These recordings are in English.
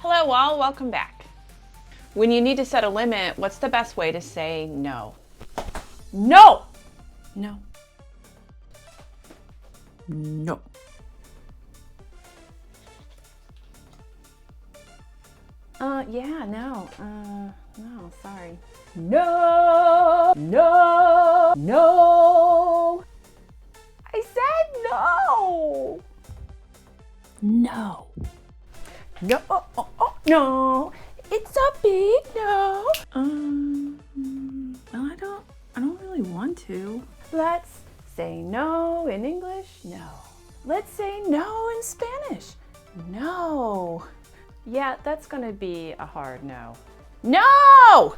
Hello all, welcome back. When you need to set a limit, what's the best way to say no? No! No. No. No, sorry. No! No! No! I said no! No. No, no, it's a big no. Well, I don't really want to. Let's say no in English, no. Let's say no in Spanish, no. Yeah, that's gonna be a hard no. No!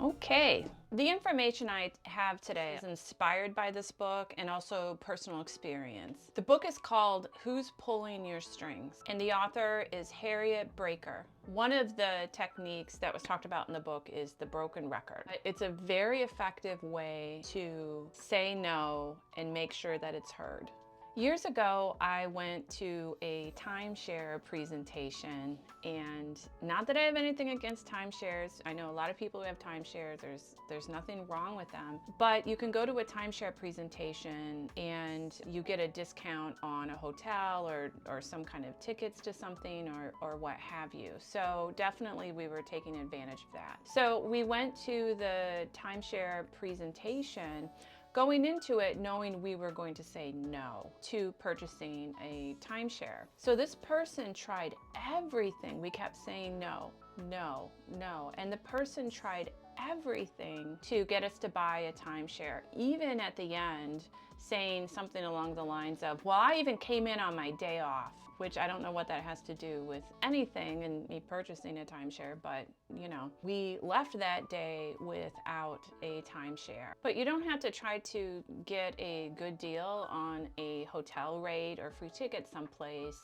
Okay. The information I have today is inspired by this book and also personal experience. The book is called Who's Pulling Your Strings? And the author is Harriet Breaker. One of the techniques that was talked about in the book is the broken record. It's a very effective way to say no and make sure that it's heard. Years ago, I went to a timeshare presentation, and not that I have anything against timeshares. I know a lot of people who have timeshares. There's nothing wrong with them. But you can go to a timeshare presentation and you get a discount on a hotel or some kind of tickets to something or what have you. So definitely we were taking advantage of that. So we went to the timeshare presentation, going into it knowing we were going to say no to purchasing a timeshare. So this person tried everything. We kept saying no, no, no. And the person tried everything to get us to buy a timeshare, even at the end saying something along the lines of, well, I even came in on my day off, which I don't know what that has to do with anything and me purchasing a timeshare, but you know, we left that day without a timeshare. But you don't have to try to get a good deal on a hotel rate or free ticket someplace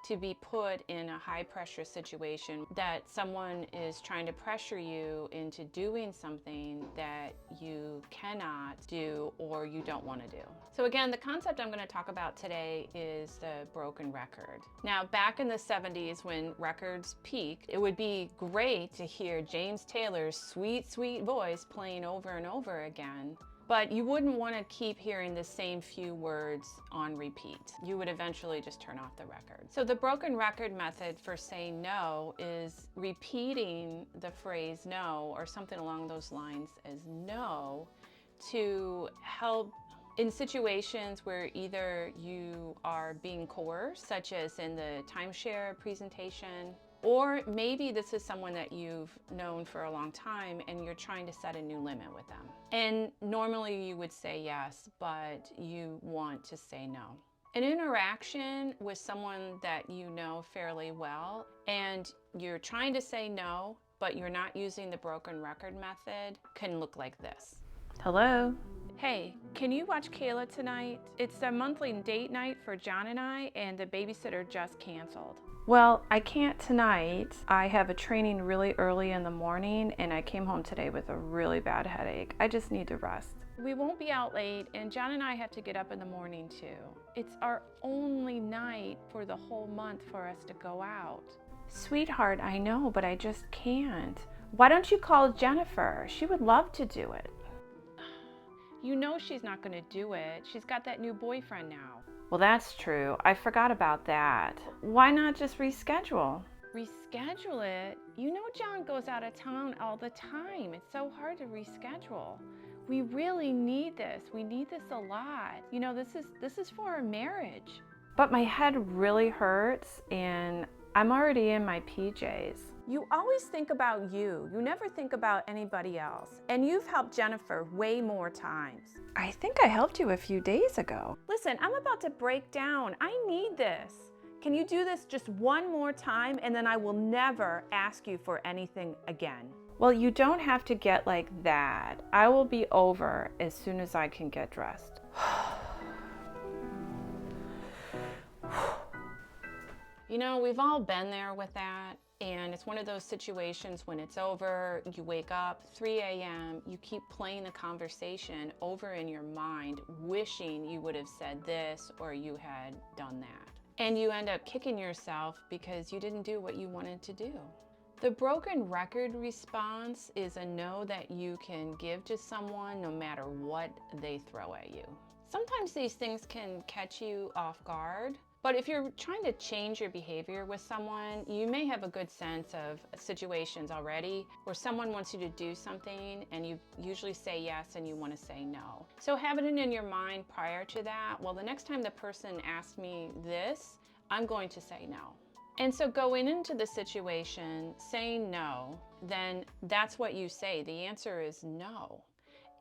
to be put in a high pressure situation that someone is trying to pressure you into doing something that you cannot do or you don't want to do. So again, the concept I'm going to talk about today is the broken record. Now, back in the 70s when records peaked, it would be great to hear James Taylor's sweet, sweet voice playing over and over again. But you wouldn't want to keep hearing the same few words on repeat. You would eventually just turn off the record. So the broken record method for saying no is repeating the phrase no or something along those lines as no to help in situations where either you are being coerced, such as in the timeshare presentation, or maybe this is someone that you've known for a long time and you're trying to set a new limit with them. And normally you would say yes, but you want to say no. An interaction with someone that you know fairly well and you're trying to say no, but you're not using the broken record method can look like this. Hello? Hey, can you watch Kayla tonight? It's a monthly date night for John and I, and the babysitter just canceled. Well, I can't tonight. I have a training really early in the morning and I came home today with a really bad headache. I just need to rest. We won't be out late and John and I have to get up in the morning too. It's our only night for the whole month for us to go out. Sweetheart, I know, but I just can't. Why don't you call Jennifer? She would love to do it. You know she's not going to do it. She's got that new boyfriend now. Well, that's true. I forgot about that. Why not just reschedule? Reschedule it? You know John goes out of town all the time. It's so hard to reschedule. We really need this. We need this a lot. You know, this is for our marriage. But my head really hurts and I'm already in my PJs. You always think about you. You never think about anybody else. And you've helped Jennifer way more times. I think I helped you a few days ago. Listen, I'm about to break down. I need this. Can you do this just one more time and then I will never ask you for anything again? Well, you don't have to get like that. I will be over as soon as I can get dressed. You know, we've all been there with that. And it's one of those situations when it's over, you wake up, 3 a.m., you keep playing the conversation over in your mind, wishing you would have said this or you had done that. and you end up kicking yourself because you didn't do what you wanted to do. The broken record response is a no that you can give to someone no matter what they throw at you. Sometimes these things can catch you off guard, but if you're trying to change your behavior with someone, you may have a good sense of situations already where someone wants you to do something and you usually say yes and you want to say no. So have it in your mind prior to that, well, the next time the person asks me this, I'm going to say no. And so going into the situation saying no, then that's what you say. The answer is no.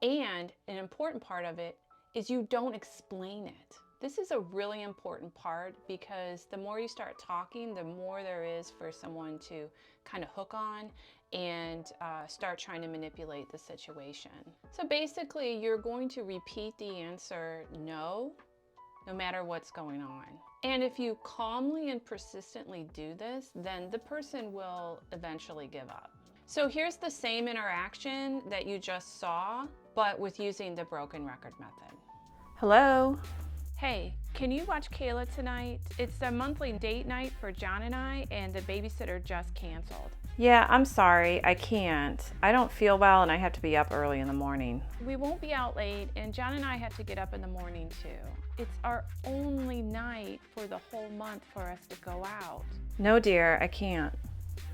And an important part of it is you don't explain it. This is a really important part because the more you start talking, the more there is for someone to kind of hook on and start trying to manipulate the situation. So basically, you're going to repeat the answer no matter what's going on. And if you calmly and persistently do this, then the person will eventually give up. So here's the same interaction that you just saw, but with using the broken record method. Hello? Hey, can you watch Kayla tonight? It's the monthly date night for John and I, and the babysitter just canceled. Yeah, I'm sorry, I can't. I don't feel well and I have to be up early in the morning. We won't be out late, and John and I have to get up in the morning too. It's our only night for the whole month for us to go out. No, dear, I can't.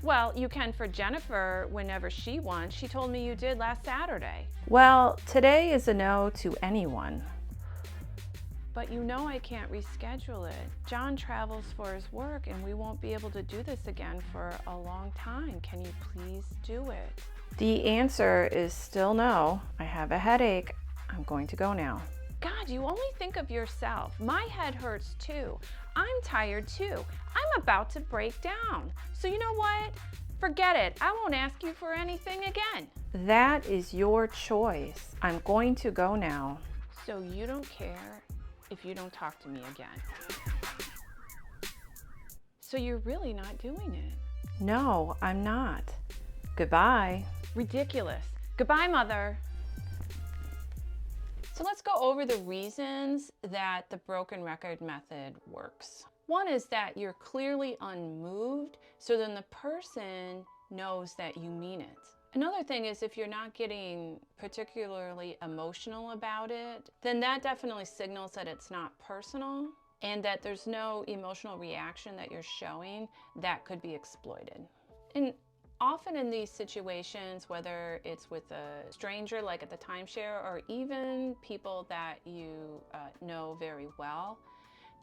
Well, you can for Jennifer whenever she wants. She told me you did last Saturday. Well, today is a no to anyone. But you know I can't reschedule it. John travels for his work and we won't be able to do this again for a long time. Can you please do it? The answer is still no. I have a headache. I'm going to go now. God, you only think of yourself. My head hurts too. I'm tired too. I'm about to break down. So you know what? Forget it. I won't ask you for anything again. That is your choice. I'm going to go now. So you don't care if you don't talk to me again. So you're really not doing it? No, I'm not. Goodbye. Ridiculous. Goodbye, Mother. So let's go over the reasons that the broken record method works. One is that you're clearly unmoved, so then the person knows that you mean it. Another thing is if you're not getting particularly emotional about it, then that definitely signals that it's not personal and that there's no emotional reaction that you're showing that could be exploited. And often in these situations, whether it's with a stranger like at the timeshare or even people that you know very well,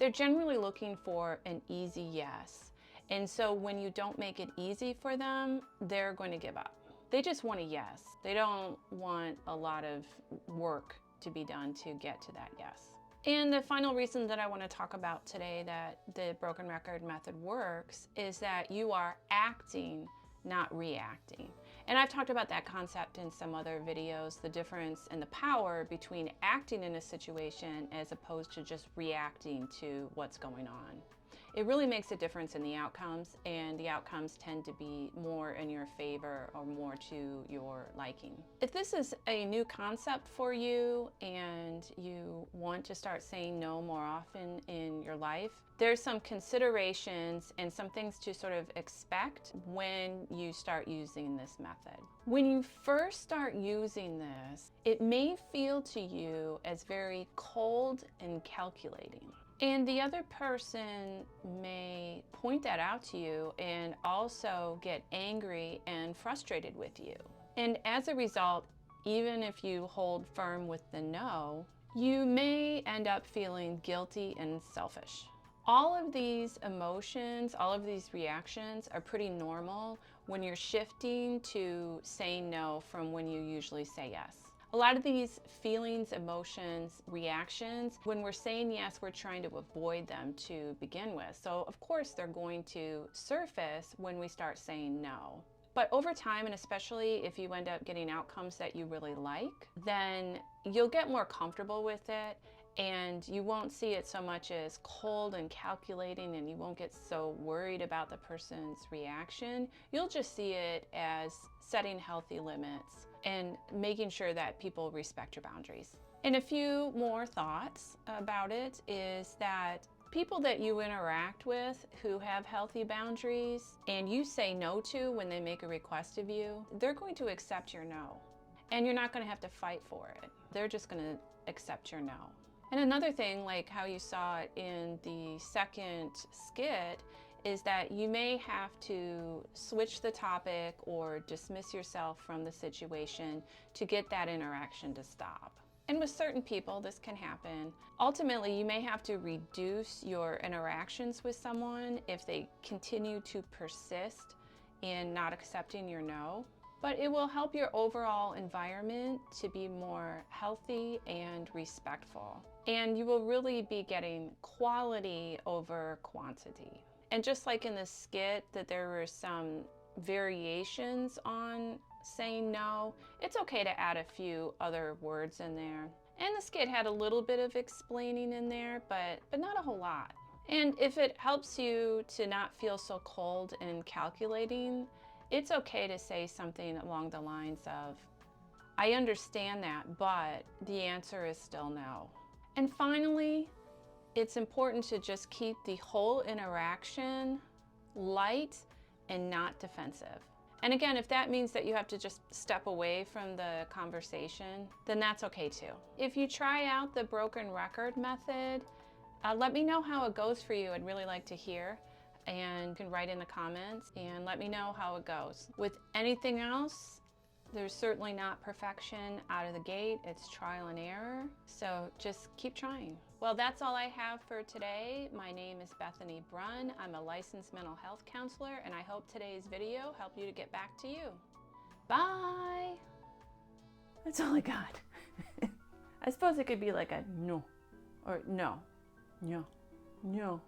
they're generally looking for an easy yes. And so when you don't make it easy for them, they're going to give up. They just want a yes. They don't want a lot of work to be done to get to that yes. And the final reason that I want to talk about today that the broken record method works is that you are acting, not reacting. And I've talked about that concept in some other videos, the difference and the power between acting in a situation as opposed to just reacting to what's going on. It really makes a difference in the outcomes, and the outcomes tend to be more in your favor or more to your liking. If this is a new concept for you and you want to start saying no more often in your life, there's some considerations and some things to sort of expect when you start using this method. When you first start using this, it may feel to you as very cold and calculating. And the other person may point that out to you and also get angry and frustrated with you. And as a result, even if you hold firm with the no, you may end up feeling guilty and selfish. All of these emotions, all of these reactions are pretty normal when you're shifting to saying no from when you usually say yes. A lot of these feelings, emotions, reactions, when we're saying yes, we're trying to avoid them to begin with. So of course they're going to surface when we start saying no. But over time, and especially if you end up getting outcomes that you really like, then you'll get more comfortable with it and you won't see it so much as cold and calculating, and you won't get so worried about the person's reaction. You'll just see it as setting healthy limits and making sure that people respect your boundaries. And a few more thoughts about it is that People that you interact with who have healthy boundaries and you say no to when they make a request of you, they're going to accept your no. And you're not going to have to fight for it. They're just going to accept your no. And another thing, like how you saw it in the second skit, is that you may have to switch the topic or dismiss yourself from the situation to get that interaction to stop. And with certain people, this can happen. Ultimately, you may have to reduce your interactions with someone if they continue to persist in not accepting your no. But it will help your overall environment to be more healthy and respectful. And you will really be getting quality over quantity. And just like in the skit that there were some variations on saying no, it's okay to add a few other words in there. And the skit had a little bit of explaining in there, but not a whole lot. And if it helps you to not feel so cold and calculating, it's okay to say something along the lines of, I understand that, but the answer is still no. And finally, it's important to just keep the whole interaction light and not defensive. And again, if that means that you have to just step away from the conversation, then that's okay too. If you try out the broken record method, let me know how it goes for you. I'd really like to hear. And you can write in the comments and let me know how it goes. With anything else, there's certainly not perfection out of the gate. It's trial and error. So just keep trying. Well, that's all I have for today. My name is Bethany Brunn. I'm a licensed mental health counselor, and I hope today's video helped you to get back to you. Bye. That's all I got. I suppose it could be like a no, or no, no, no.